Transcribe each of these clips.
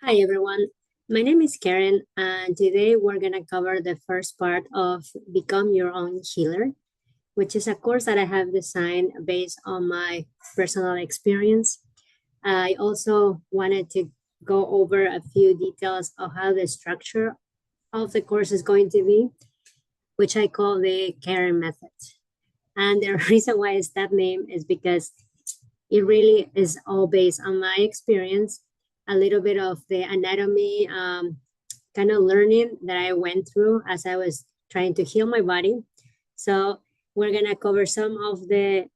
Hi everyone, my name is Karen, and today we're going to cover the first part of Become Your Own Healer, which is a course that I have designed based on my personal experience. I also wanted to go over a few details of how the structure of the course is going to be, which I call the Karen method. And the reason why it's that name is because it really is all based on my experience, a little bit of the anatomy kind of learning that I went through as I was trying to heal my body. So we're gonna cover some of the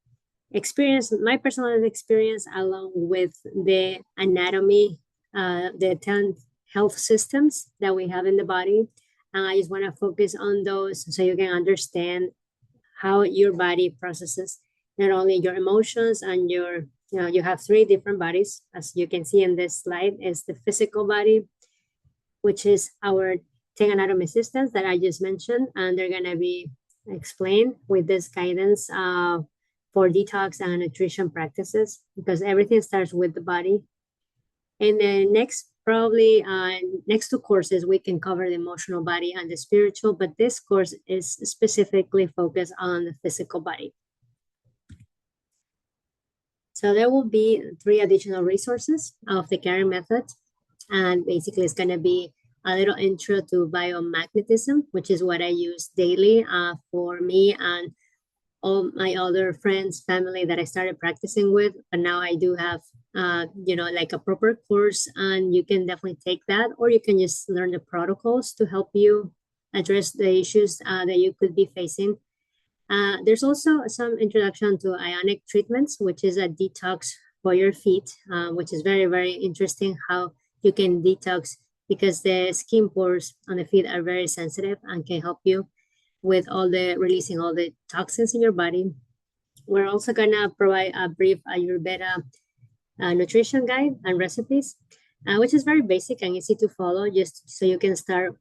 experience, my personal experience, along with the anatomy, the 10 health systems that we have in the body. And I just want to focus on those so you can understand how your body processes not only your emotions and you have three different bodies, as you can see in this slide. Is the physical body, which is our 10 anatomy systems that I just mentioned, and they're going to be explained with this guidance for detox and nutrition practices, because everything starts with the body. And then probably next two courses, we can cover the emotional body and the spiritual, but this course is specifically focused on the physical body. So there will be 3 additional resources of the Karen method. And basically it's going to be a little intro to biomagnetism, which is what I use daily for me and all my other friends, family that I started practicing with. But now I do have, like a proper course, and you can definitely take that, or you can just learn the protocols to help you address the issues that you could be facing. There's also some introduction to ionic treatments, which is a detox for your feet, which is very, very interesting how you can detox, because the skin pores on the feet are very sensitive and can help you with releasing all the toxins in your body. We're also gonna provide a brief Ayurveda nutrition guide and recipes, which is very basic and easy to follow, just so you can start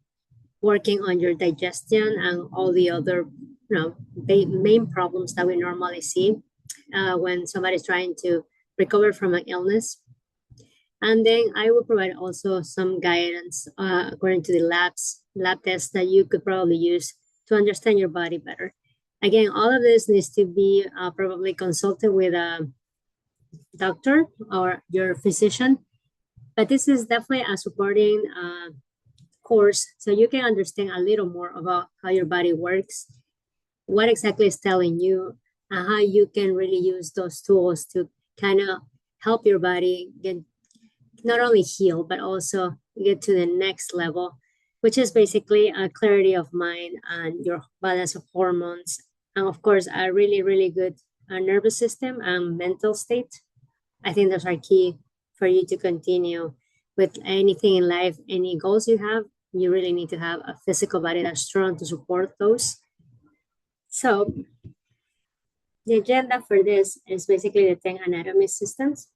working on your digestion and all the other main problems that we normally see when somebody's trying to recover from an illness. And then I will provide also some guidance according to the lab tests that you could probably use to understand your body better. Again, all of this needs to be probably consulted with a doctor or your physician, but this is definitely a supporting course so you can understand a little more about how your body works, what exactly is telling you, and how you can really use those tools to kind of help your body get not only heal, but also get to the next level, which is basically a clarity of mind and your balance of hormones. And of course, a really, really good nervous system and mental state. I think those are key for you to continue with anything in life, any goals you have. You really need to have a physical body that's strong to support those. So the agenda for this is basically the 10 anatomy systems,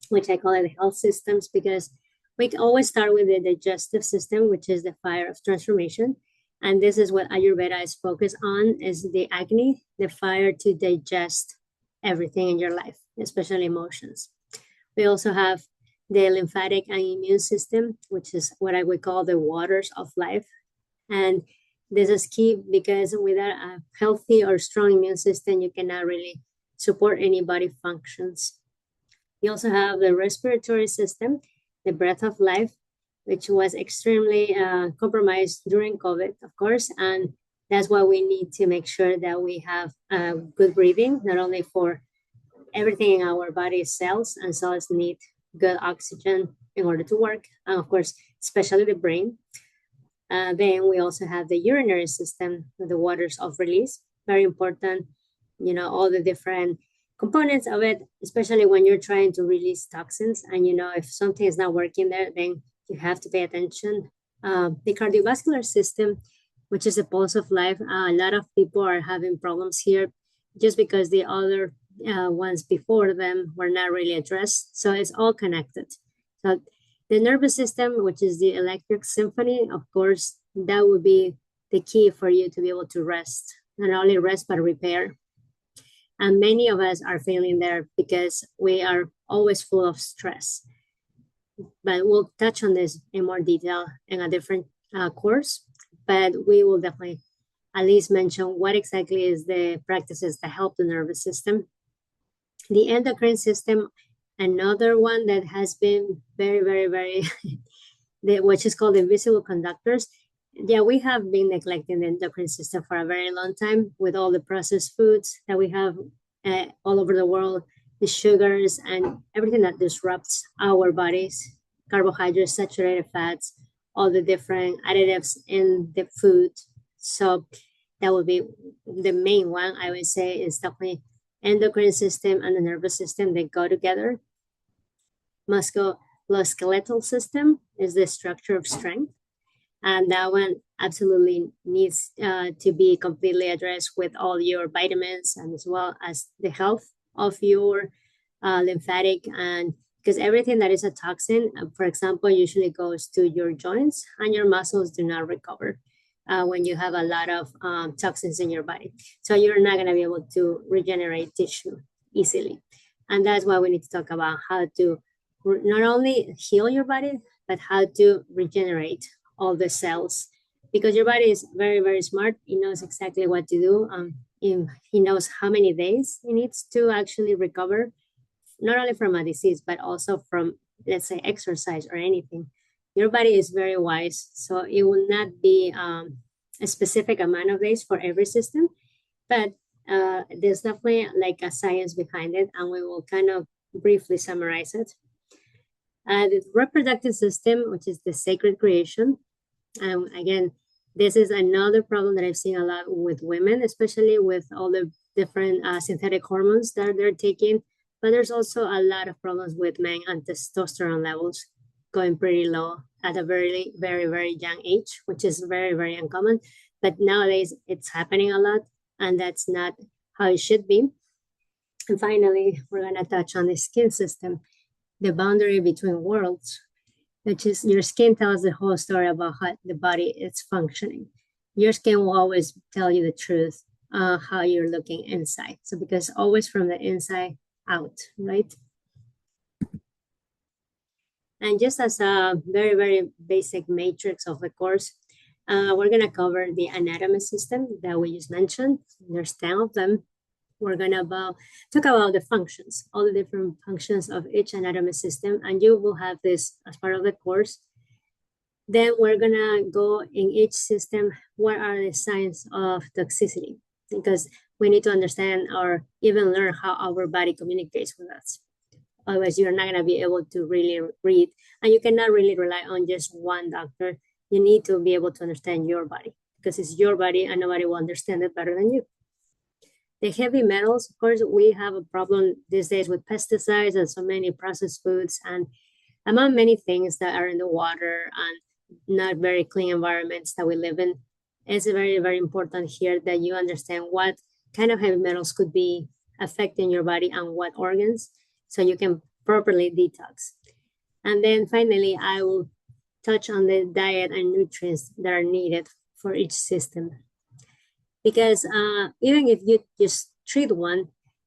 which I call it the health systems, because we always start with the digestive system, which is the fire of transformation. And this is what Ayurveda is focused on, is the Agni, the fire to digest everything in your life, especially emotions. We also have the lymphatic and immune system, which is what I would call the waters of life. And this is key because without a healthy or strong immune system, you cannot really support any body functions. You also have the respiratory system, the breath of life, which was extremely compromised during COVID, of course. And that's why we need to make sure that we have good breathing, not only for everything in our body cells, and cells need good oxygen in order to work. And of course, especially the brain. Then we also have the urinary system, the waters of release, very important, all the different components of it, especially when you're trying to release toxins. And, if something is not working there, then you have to pay attention. The cardiovascular system, which is the pulse of life, a lot of people are having problems here just because the other ones before them were not really addressed. So it's all connected. So the nervous system, which is the electric symphony, of course, that would be the key for you to be able to rest, not only rest, but repair. And many of us are failing there because we are always full of stress. but we'll touch on this in more detail in a different course. But we will definitely at least mention what exactly is the practices that help the nervous system. The endocrine system, another one that has been very, very, very, which is called invisible conductors. Yeah, we have been neglecting the endocrine system for a very long time with all the processed foods that we have all over the world, the sugars and everything that disrupts our bodies, carbohydrates, saturated fats, all the different additives in the food. So that would be the main one I would say is definitely endocrine system and the nervous system. They go together. Musculoskeletal system is the structure of strength, and that one absolutely needs to be completely addressed with all your vitamins and as well as the health of your lymphatic, and because everything that is a toxin, for example, usually goes to your joints and your muscles do not recover when you have a lot of toxins in your body. So you're not going to be able to regenerate tissue easily. And that's why we need to talk about how to not only heal your body, but how to regenerate all the cells. Because your body is very, very smart. It knows exactly what to do. He knows how many days it needs to actually recover, not only from a disease, but also from, let's say, exercise or anything. Your body is very wise, so it will not be a specific amount of days for every system, but there's definitely like a science behind it, and we will kind of briefly summarize it. The reproductive system, which is the sacred creation. Again, this is another problem that I've seen a lot with women, especially with all the different synthetic hormones that they're taking. But there's also a lot of problems with men and testosterone levels going pretty low at a very, very, very young age, which is very, very uncommon. But nowadays it's happening a lot, and that's not how it should be. And finally, we're going to touch on the skin system, the boundary between worlds, which is your skin tells the whole story about how the body is functioning. Your skin will always tell you the truth, how you're looking inside. So because always from the inside out, right? And just as a very, very basic matrix of the course, we're going to cover the anatomy system that we just mentioned. There's 10 of them. We're going to talk about the functions, all the different functions of each anatomy system, and you will have this as part of the course. Then we're going to go in each system, what are the signs of toxicity? Because we need to understand or even learn how our body communicates with us. Otherwise, you're not going to be able to really read, and you cannot really rely on just one doctor. You need to be able to understand your body because it's your body and nobody will understand it better than you. The heavy metals, of course, we have a problem these days with pesticides and so many processed foods and among many things that are in the water and not very clean environments that we live in. It's very, very important here that you understand what kind of heavy metals could be affecting your body and what organs so you can properly detox. And then finally, I will touch on the diet and nutrients that are needed for each system. Because even if you just treat one,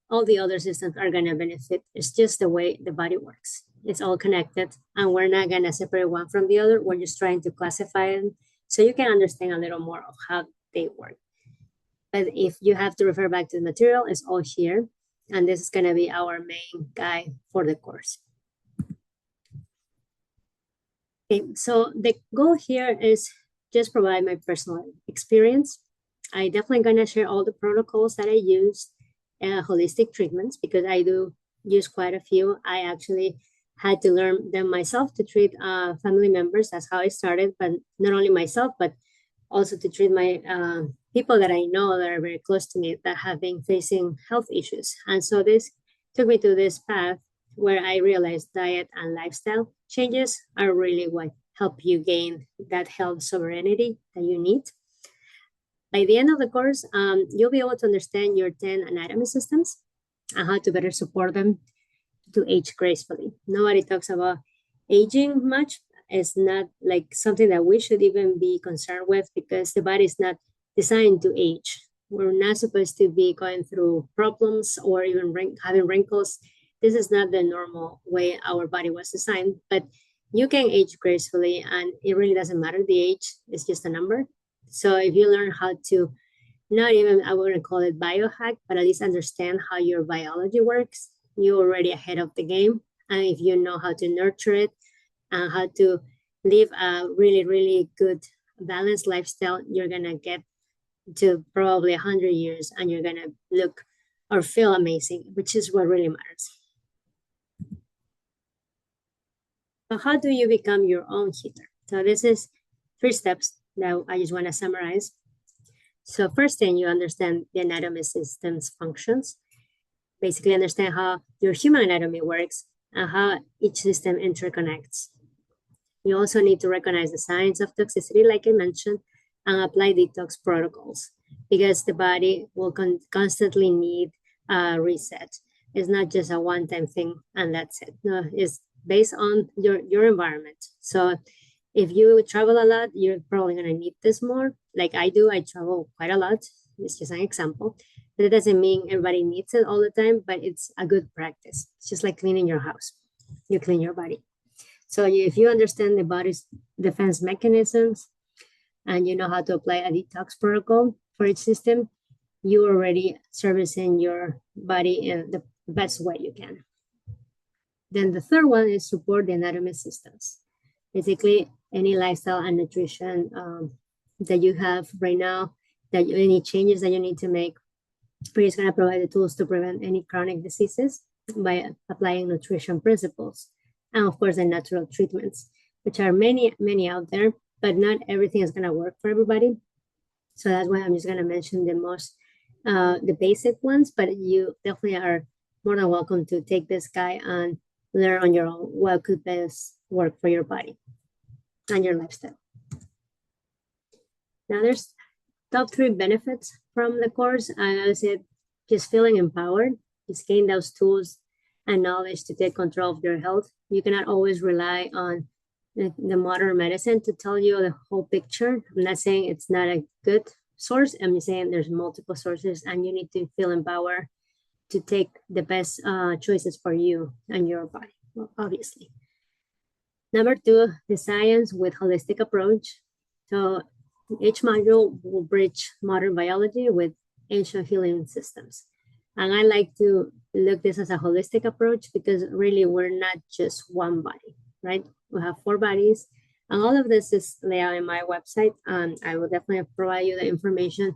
all the other systems are going to benefit. It's just the way the body works. It's all connected, and we're not going to separate one from the other. We're just trying to classify them so you can understand a little more of how they work. But if you have to refer back to the material, it's all here. And this is going to be our main guide for the course. Okay, so the goal here is just provide my personal experience. I definitely going to share all the protocols that I use, holistic treatments, because I do use quite a few. I actually had to learn them myself to treat family members. That's how I started, but not only myself, but also to treat my people that I know that are very close to me that have been facing health issues. And so this took me to this path where I realized diet and lifestyle changes are really what help you gain that health sovereignty that you need. By the end of the course, you'll be able to understand your 10 anatomy systems and how to better support them to age gracefully. Nobody talks about aging much. It's not like something that we should even be concerned with because the body is not designed to age. We're not supposed to be going through problems or even having wrinkles. This is not the normal way our body was designed. But you can age gracefully, and it really doesn't matter the age, it's just a number. So if you learn how to, not even, I wouldn't call it biohack, but at least understand how your biology works, you're already ahead of the game. And if you know how to nurture it and how to live a really, really good balanced lifestyle, you're gonna get to probably 100 years and you're gonna look or feel amazing, which is what really matters. But how do you become your own healer? So this is 3 steps that I just want to summarize. So first thing, you understand the anatomy system's functions. Basically understand how your human anatomy works and how each system interconnects. You also need to recognize the signs of toxicity, like I mentioned, and apply detox protocols because the body will constantly need a reset. It's not just a one-time thing and that's it. No, it's based on your environment. So if you travel a lot, you're probably going to need this more. Like I do, I travel quite a lot. It's just an example. But it doesn't mean everybody needs it all the time, but it's a good practice. It's just like cleaning your house. You clean your body. So if you understand the body's defense mechanisms and you know how to apply a detox protocol for each system, you're already servicing your body in the best way you can. Then the third one is support the anatomy systems. Basically, any lifestyle and nutrition that you have right now, any changes that you need to make, we're just going to provide the tools to prevent any chronic diseases by applying nutrition principles. And of course, the natural treatments, which are many, many out there, but not everything is going to work for everybody. So that's why I'm just going to mention the basic ones, but you definitely are more than welcome to take this guide and learn on your own what could best work for your body and your lifestyle. Now there's top 3 benefits from the course. And I said, just feeling empowered, just gain those tools and knowledge to take control of your health. You cannot always rely on the modern medicine to tell you the whole picture. I'm not saying it's not a good source. I'm saying there's multiple sources and you need to feel empowered to take the best choices for you and your body, well, obviously. Number 2, the science with holistic approach. So each module will bridge modern biology with ancient healing systems. And I like to look this as a holistic approach because really we're not just one body, right? We have 4 bodies. And all of this is laid out in my website. I will definitely provide you the information.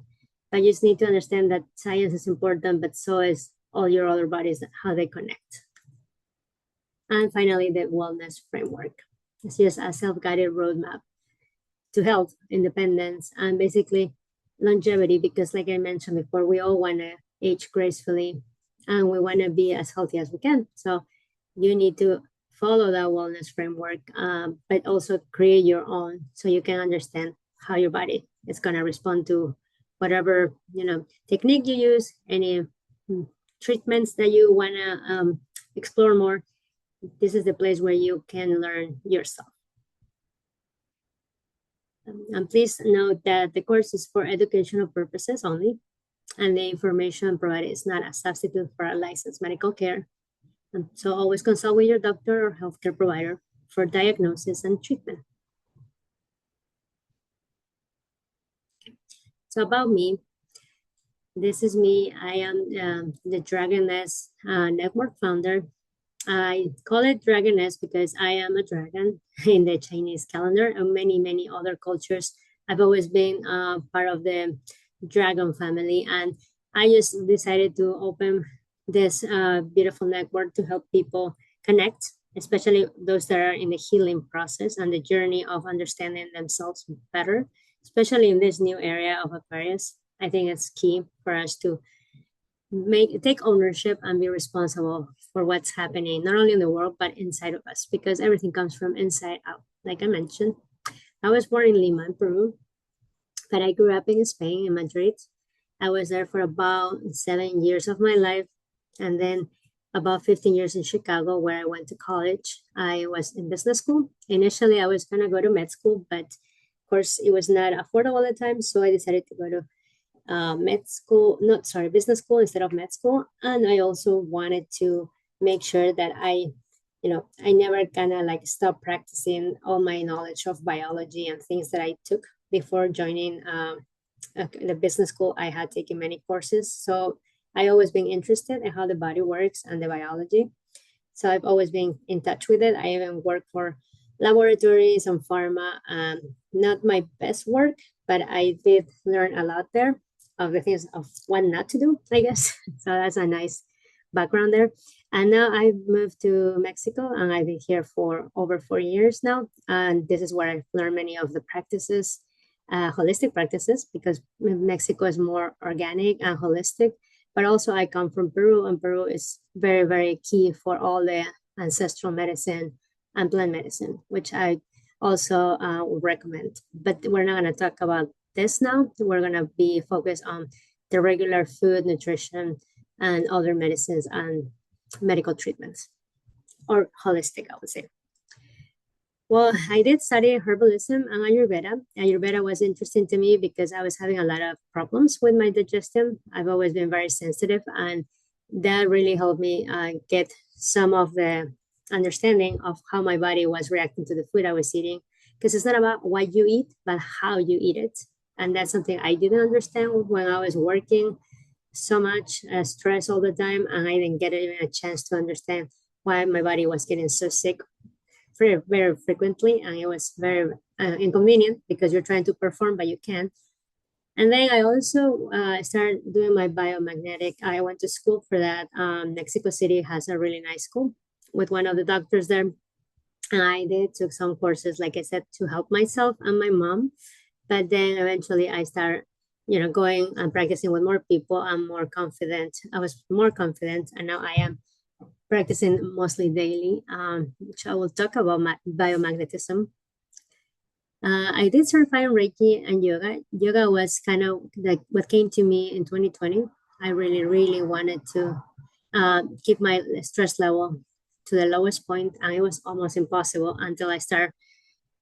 I just need to understand that science is important, but so is all your other bodies, how they connect. And finally, the wellness framework. It's just a self-guided roadmap to health, independence, and basically longevity, because like I mentioned before, we all want to age gracefully and we want to be as healthy as we can. So you need to follow that wellness framework, but also create your own so you can understand how your body is going to respond to whatever, technique you use, any treatments that you want to explore more. This is the place where you can learn yourself. And please note that the course is for educational purposes only, and the information provided is not a substitute for a licensed medical care. So always consult with your doctor or healthcare provider for diagnosis and treatment. So about me, this is me. I am the Dragoness Network founder. I call it Dragoness because I am a dragon in the Chinese calendar and many, many other cultures. I've always been part of the dragon family, and I just decided to open this beautiful network to help people connect, especially those that are in the healing process and the journey of understanding themselves better, especially in this new area of Aquarius. I think it's key for us to take ownership and be responsible for what's happening, not only in the world, but inside of us, because everything comes from inside out. Like I mentioned, I was born in Lima, Peru, but I grew up in Spain, in Madrid. I was there for about 7 years of my life. And then about 15 years in Chicago, where I went to college. I was in business school. Initially, I was going to go to med school, but of course, it was not affordable at the time. So I decided to go to business school instead of med school. And I also wanted to make sure that I I never kind of like stopped practicing all my knowledge of biology and things that I took before joining the business school. I had taken many courses. So I always been interested in how the body works and the biology. So I've always been in touch with it. I even worked for laboratories and pharma. Not my best work, but I did learn a lot there of the things of what not to do, I guess. So that's a nice background there. And now I've moved to Mexico and I've been here for over 4 years now. And this is where I've learned many of the practices, holistic practices, because Mexico is more organic and holistic. But also, I come from Peru, and Peru is very, very key for all the ancestral medicine and plant medicine, which I also would recommend. But we're not going to talk about this now. We're going to be focused on the regular food, nutrition, and other medicines and medical treatments, or holistic, I would say. Well, I did study herbalism and Ayurveda. Ayurveda was interesting to me because I was having a lot of problems with my digestion. I've always been very sensitive, and that really helped me get some of the understanding of how my body was reacting to the food I was eating. Because it's not about what you eat, but how you eat it. And that's something I didn't understand when I was working so much stress all the time, and I didn't get even a chance to understand why my body was getting so sick very, very frequently, and it was very inconvenient because you're trying to perform, but you can't. And then I also started doing my biomagnetic. I went to school for that. Mexico City has a really nice school with one of the doctors there. And I did took some courses, like I said, to help myself and my mom. But then eventually I started, going and practicing with more people. I'm more confident. I was more confident, and now I am practicing mostly daily, which I will talk about my biomagnetism. I did certify in Reiki and yoga. Yoga was kind of like what came to me in 2020. I really, really wanted to keep my stress level to the lowest point, and it was almost impossible until I started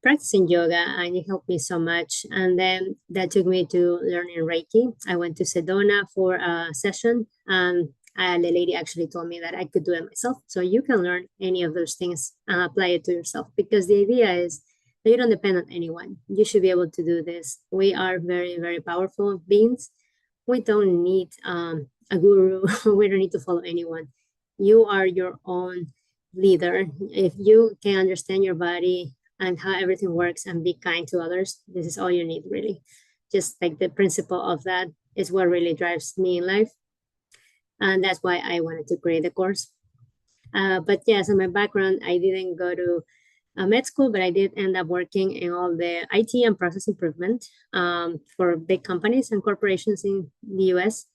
practicing yoga, and it helped me so much. And then that took me to learning Reiki. I went to Sedona for a session, and the lady actually told me that I could do it myself. So you can learn any of those things and apply it to yourself, because the idea is that you don't depend on anyone. You should be able to do this. We are very, very powerful beings. We don't need a guru. We don't need to follow anyone. You are your own leader. If you can understand your body and how everything works and be kind to others, this is all you need, really. Just like the principle of that is what really drives me in life. And that's why I wanted to create the course. But yes, in my background, I didn't go to med school, but I did end up working in all the IT and process improvement for big companies and corporations in the US.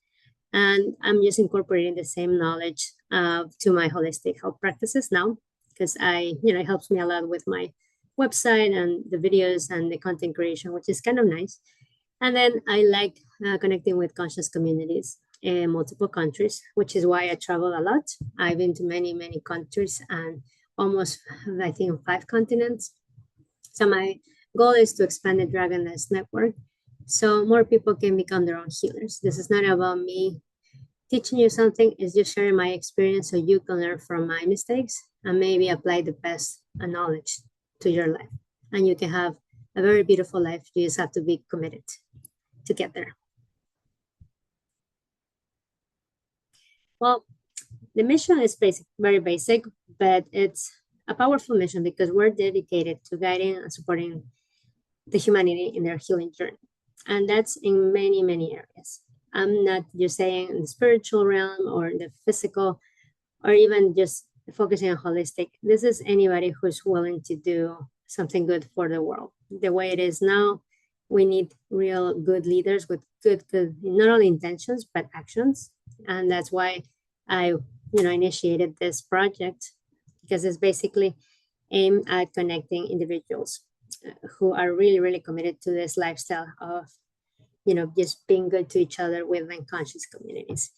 And I'm just incorporating the same knowledge to my holistic health practices now, because it helps me a lot with my website and the videos and the content creation, which is kind of nice. And then I like connecting with conscious communities in multiple countries, which is why I travel a lot. I've been to many, many countries and almost, I think, 5 continents. So my goal is to expand the Dragon Nest network so more people can become their own healers. This is not about me teaching you something, it's just sharing my experience so you can learn from my mistakes and maybe apply the best knowledge to your life. And you can have a very beautiful life. You just have to be committed to get there. Well, the mission is very basic, but it's a powerful mission because we're dedicated to guiding and supporting the humanity in their healing journey. And that's in many, many areas. I'm not just saying in the spiritual realm or the physical, or even just focusing on holistic. This is anybody who's willing to do something good for the world. The way it is now, we need real good leaders with good, not only intentions, but actions. And that's why I, initiated this project, because it's basically aimed at connecting individuals who are really, really committed to this lifestyle of, just being good to each other within conscious communities.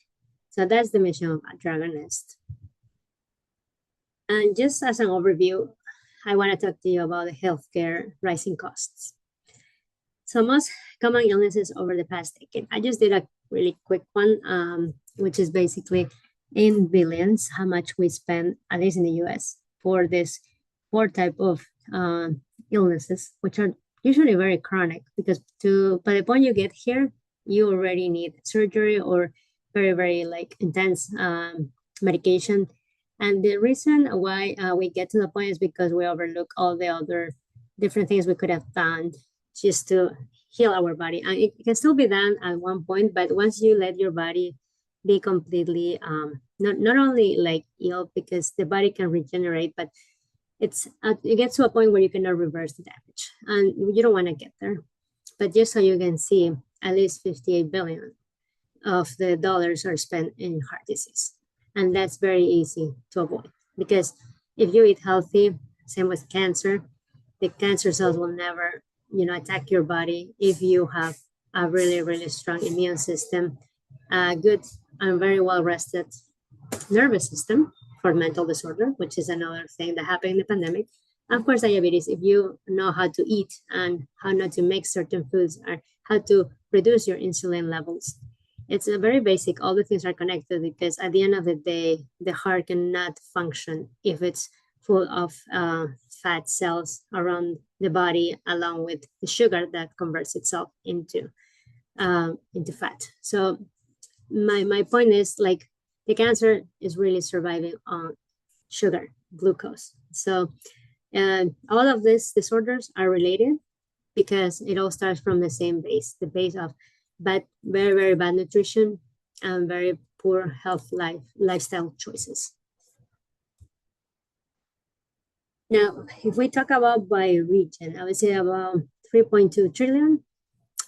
So that's the mission of Dragon Nest. And just as an overview, I want to talk to you about the healthcare rising costs. So most common illnesses over the past decade. I just did a really quick one, which is basically in billions, how much we spend, at least in the US, for this four type of illnesses, which are usually very chronic, because by the point you get here, you already need surgery or very, very like intense medication. And the reason why we get to the point is because we overlook all the other different things we could have done just to heal our body. And it can still be done at one point, but once you let your body be completely not only like ill, because the body can regenerate, but it gets to a point where you cannot reverse the damage, and you don't want to get there. But just so you can see, at least 58 billion of the dollars are spent in heart disease, and that's very easy to avoid, because if you eat healthy, same with cancer, the cancer cells will never attack your body if you have a really, really strong immune system, a good and very well rested nervous system for mental disorder, which is another thing that happened in the pandemic. Of course, diabetes, if you know how to eat and how not to make certain foods or how to reduce your insulin levels, it's a very basic. All the things are connected, because at the end of the day, the heart cannot function if it's full of fat cells around the body, along with the sugar that converts itself into fat. So my point is, like, the cancer is really surviving on sugar, glucose. So all of these disorders are related, because it all starts from the same base, the base of very, very bad nutrition and very poor lifestyle choices. Now, if we talk about by region, I would say about 3.2 trillion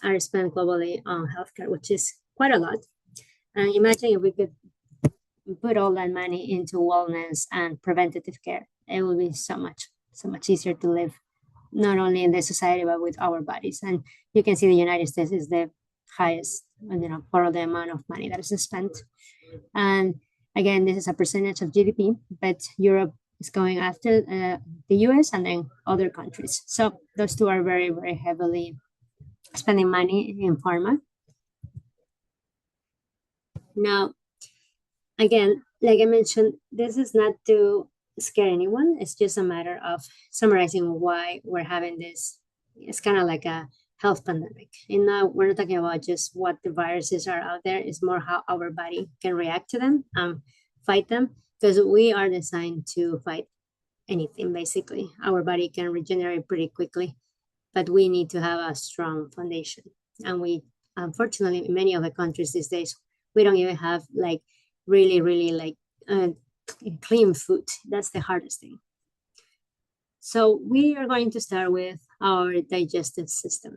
are spent globally on healthcare, which is quite a lot. And imagine if we could put all that money into wellness and preventative care, it would be so much easier to live, not only in the society, but with our bodies. And you can see the United States is the highest, for the amount of money that is spent. And again, this is a percentage of GDP, but Europe is going after the US and then other countries. So those two are very, very heavily spending money in pharma. Now, again, like I mentioned, this is not to scare anyone. It's just a matter of summarizing why we're having this. It's kind of like a health pandemic. And now we're not talking about just what the viruses are out there. It's more how our body can react to them, fight them, because we are designed to fight anything, basically. Our body can regenerate pretty quickly, but we need to have a strong foundation. And we, unfortunately, in many of the countries these days, we don't even have like really, really like clean food. That's the hardest thing. So we are going to start with our digestive system.